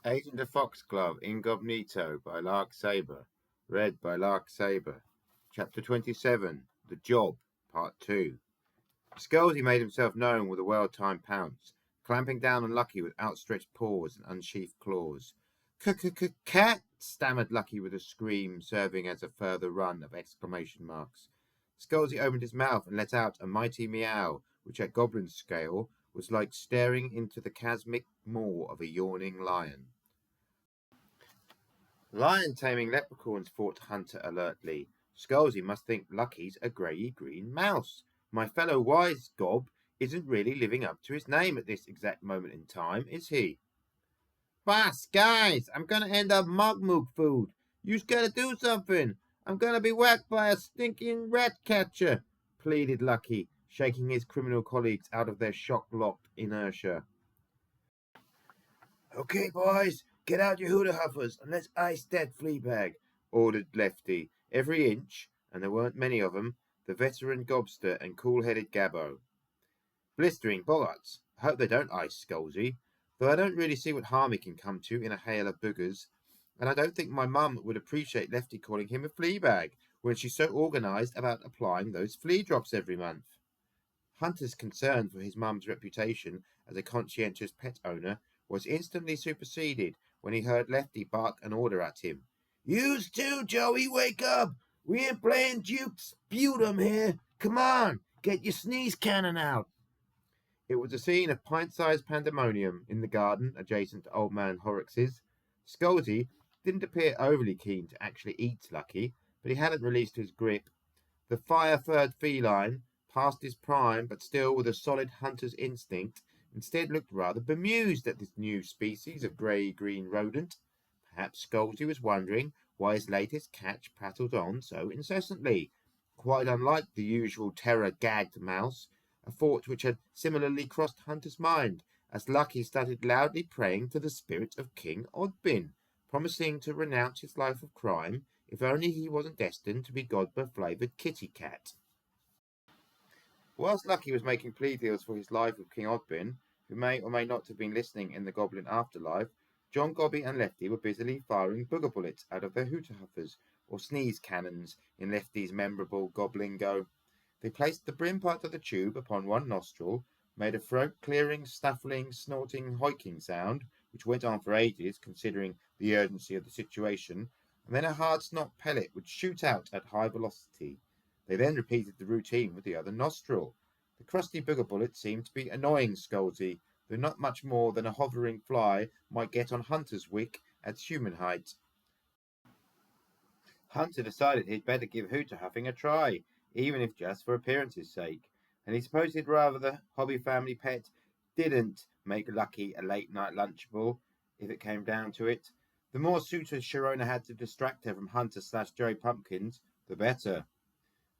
Agent of F.O.X.G.L.O.V.E. Ingobnito by Lark Sabre. Read by Lark Sabre. Chapter 27. The Job, Part 2. F.O.X.G.L.O.V.E. made himself known with a well-timed pounce, clamping down on Lucky with outstretched paws and unsheathed claws. "Cat!" stammered Lucky with a scream, serving as a further run of exclamation marks. F.O.X.G.L.O.V.E. opened his mouth and let out a mighty meow, which at goblin scale was like staring into the chasmic maw of a yawning lion. Lion-taming leprechauns, thought Hunter alertly. F.O.X.G.L.O.V.E. must think Lucky's a grey-green mouse. My fellow wise gob isn't really living up to his name at this exact moment in time, is he? "Boss, guys, I'm gonna end up mug food. You's gotta do something. I'm gonna be whacked by a stinking rat catcher," pleaded Lucky, shaking his criminal colleagues out of their shock-locked inertia. "Okay, boys, get out your hooter huffers and let's ice that flea bag," ordered Lefty, every inch, and there weren't many of 'em, the veteran gobster and cool-headed Gabbo. "Blistering bollards. I hope they don't ice F.O.X.G.L.O.V.E., though I don't really see what harm he can come to in a hail of boogers, and I don't think my mum would appreciate Lefty calling him a flea bag when she's so organised about applying those flea drops every month." Hunter's concern for his mum's reputation as a conscientious pet owner was instantly superseded when he heard Lefty bark an order at him. "Yous too, Joey, wake up! We ain't playing Duke Sputum here. Come on, get your sneeze cannon out." It was a scene of pint-sized pandemonium in the garden adjacent to Old Man Horrocks's. F.O.X.G.L.O.V.E. didn't appear overly keen to actually eat Lucky, but he hadn't released his grip. The fire-furred feline, past his prime but still with a solid hunter's instinct, instead looked rather bemused at this new species of grey-green rodent. Perhaps F.O.X.G.L.O.V.E. was wondering why his latest catch prattled on so incessantly, quite unlike the usual terror-gagged mouse, a thought which had similarly crossed Hunter's mind as Lucky started loudly praying to the spirit of King Oddbin, promising to renounce his life of crime if only he wasn't destined to be Godber-flavoured kitty cat. Whilst Lucky was making plea deals for his life with King Oddbin, who may or may not have been listening in the Goblin afterlife, John Gobby and Lefty were busily firing booger bullets out of their hooter huffers, or sneeze cannons in Lefty's memorable goblingo. They placed the brim part of the tube upon one nostril, made a throat-clearing, snuffling, snorting, hoiking sound, which went on for ages, considering the urgency of the situation, and then a hard snot pellet would shoot out at high velocity. They then repeated the routine with the other nostril. The crusty booger bullet seemed to be annoying F.O.X.G.L.O.V.E., though not much more than a hovering fly might get on Hunter's wick at human height. Hunter decided he'd better give hooter huffing a try, even if just for appearance's sake, and he supposed he'd rather the hobby family pet didn't make Lucky a late-night lunchable, if it came down to it. The more suitors Sharona had to distract her from Hunter/Joey Pumpkins, the better.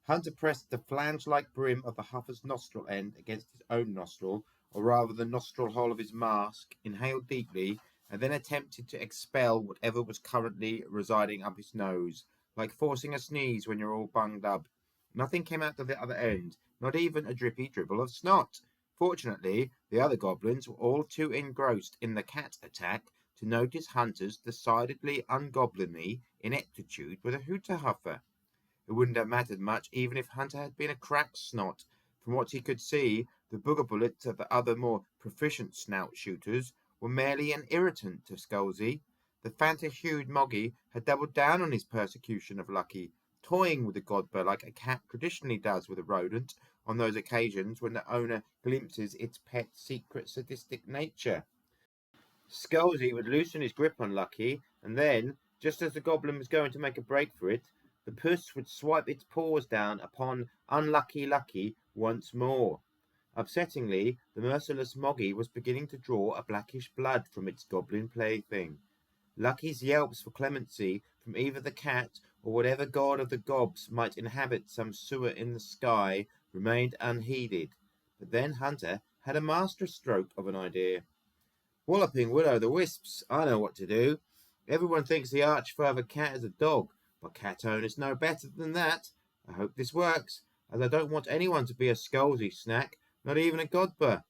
Hunter pressed the flange-like brim of the huffer's nostril end against his own nostril, or rather the nostril hole of his mask, inhaled deeply, and then attempted to expel whatever was currently residing up his nose, like forcing a sneeze when you're all bunged up. Nothing came out of the other end, not even a drippy dribble of snot. Fortunately, the other goblins were all too engrossed in the cat attack to notice Hunter's decidedly ungoblinly ineptitude with a hooter huffer. It wouldn't have mattered much even if Hunter had been a crack snot. From what he could see, the booger bullets of the other more proficient snout shooters were merely an irritant to F.O.X.G.L.O.V.E. The fanta-hued Moggy had doubled down on his persecution of Lucky, toying with the Godber like a cat traditionally does with a rodent on those occasions when the owner glimpses its pet's secret sadistic nature. F.O.X.G.L.O.V.E. would loosen his grip on Lucky, and then, just as the goblin was going to make a break for it, the puss would swipe its paws down upon unlucky Lucky once more. Upsettingly, the merciless Moggy was beginning to draw a blackish blood from its goblin plaything. Lucky's yelps for clemency from either the cat or whatever god of the gobs might inhabit some sewer in the sky remained unheeded. But then Hunter had a masterstroke of an idea. "Walloping will-o'-the-wisps, I know what to do. Everyone thinks the arch-father cat is a dog, but cat owners know better than that. I hope this works, as I don't want anyone to be a F.O.X.G.L.O.V.E. snack, not even a Godber."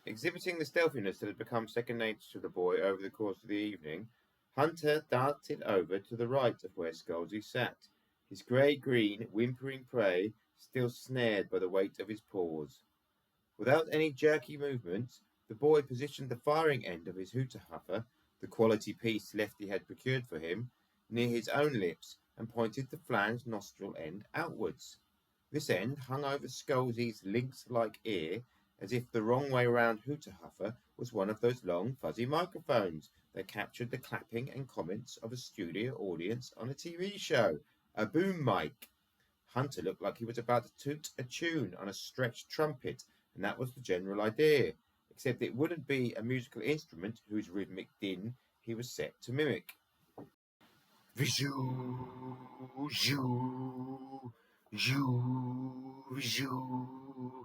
Exhibiting the stealthiness that had become second nature to the boy over the course of the evening, Hunter darted over to the right of where F.O.X.G.L.O.V.E sat, his grey-green, whimpering prey still snared by the weight of his paws. Without any jerky movements, the boy positioned the firing end of his hooter huffer, the quality piece Lefty had procured for him, near his own lips and pointed the flange nostril end outwards. This end hung over F.O.X.G.'s lynx-like ear, as if the wrong way round hooter huffer was one of those long fuzzy microphones that captured the clapping and comments of a studio audience on a TV show, a boom mic. Hunter looked like he was about to toot a tune on a stretched trumpet, and that was the general idea, except it wouldn't be a musical instrument whose rhythmic din he was set to mimic. Vizhoo, zhoo, zhoo, zhoo.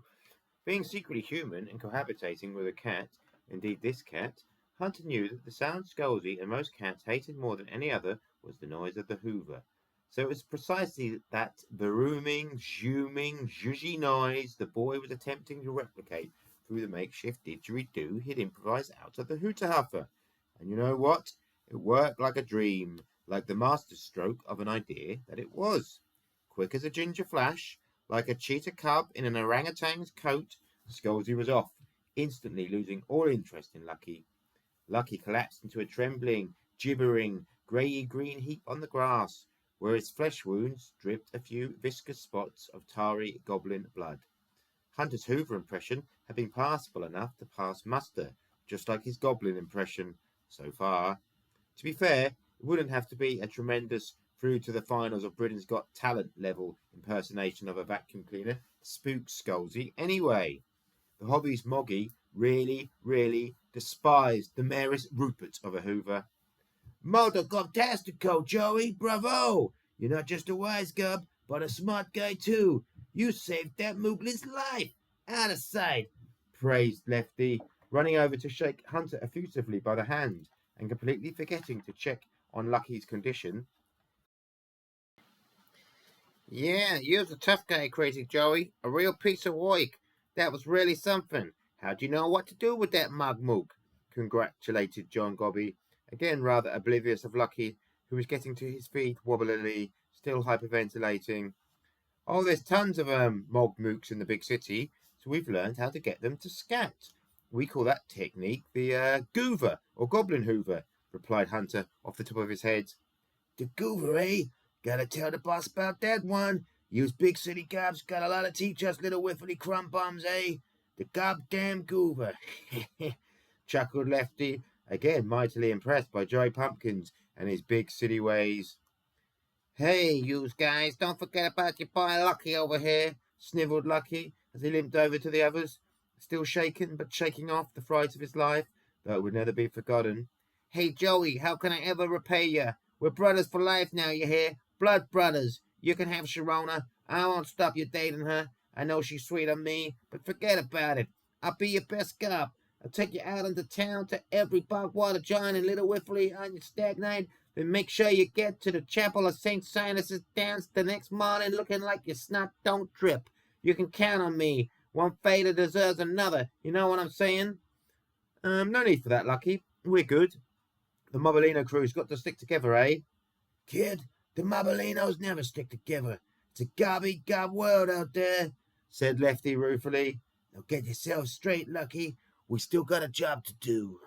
Being secretly human and cohabitating with a cat, indeed this cat, Hunter knew that the sound F.O.X.G.L.O.V.E and most cats hated more than any other was the noise of the hoover. So it was precisely that booming, zooming, zhuzhy noise the boy was attempting to replicate through the makeshift didgeridoo he'd improvised out of the hooter huffer. And you know what? It worked like a dream, like the masterstroke of an idea that it was. Quick as a ginger flash, like a cheetah cub in an orangutan's coat, F.O.X.G.L.O.V.E was off, instantly losing all interest in Lucky. Lucky collapsed into a trembling, gibbering, grey-green heap on the grass, where his flesh wounds dripped a few viscous spots of tarry goblin blood. Hunter's Hoover impression had been passable enough to pass muster, just like his goblin impression, so far. To be fair, it wouldn't have to be a tremendous through to the finals of Britain's Got Talent level impersonation of a vacuum cleaner to spook F.O.X.G.L.O.V.E anyway. The hobby's Moggy really despised the merest Rupert of a Hoover. Molto fantastico, Joey! Bravo! You're not just a wise gub, but a smart guy too. You saved that mooglin's life. Out of sight, praised Lefty, running over to shake Hunter effusively by the hand and completely forgetting to check on Lucky's condition. Yeah, you're a tough guy, Crazy Joey. A real piece of work. That was really something. How'd you know what to do with that mug-mook? Congratulated John Gobby, again rather oblivious of Lucky, who was getting to his feet wobbly, still hyperventilating. Oh, there's tons of mog-mooks in the big city, so we've learned how to get them to scat. We call that technique the goover, or goblin hoover, replied Hunter off the top of his head. The goover, eh? Gotta tell the boss about that one. Yous big city gobs got a lot to teach us little whiffly crumb bums, eh? The goddamn goover. Chuckled Lefty, again mightily impressed by Joey Pumpkins and his big city ways. Hey, yous guys, don't forget about your boy Lucky over here, snivelled Lucky as he limped over to the others, still shaken but shaking off the fright of his life, though it would never be forgotten. Hey, Joey, how can I ever repay you? We're brothers for life now, you hear? Blood brothers. You can have Sharona. I won't stop you dating her. I know she's sweet on me, but forget about it. I'll be your best cop. I'll take you out into town to every bogwater joint in Little Whiffley on your stag night. Then make sure you get to the chapel of St. Sinus's dance the next morning looking like your snot don't drip. You can count on me. One failure deserves another. You know what I'm saying? No need for that, Lucky. We're good. The Mobolino crew's got to stick together, eh? Kid, the Mobolinos never stick together. It's a gobby-gob world out there, said Lefty ruefully. Now get yourself straight, Lucky. We still got a job to do.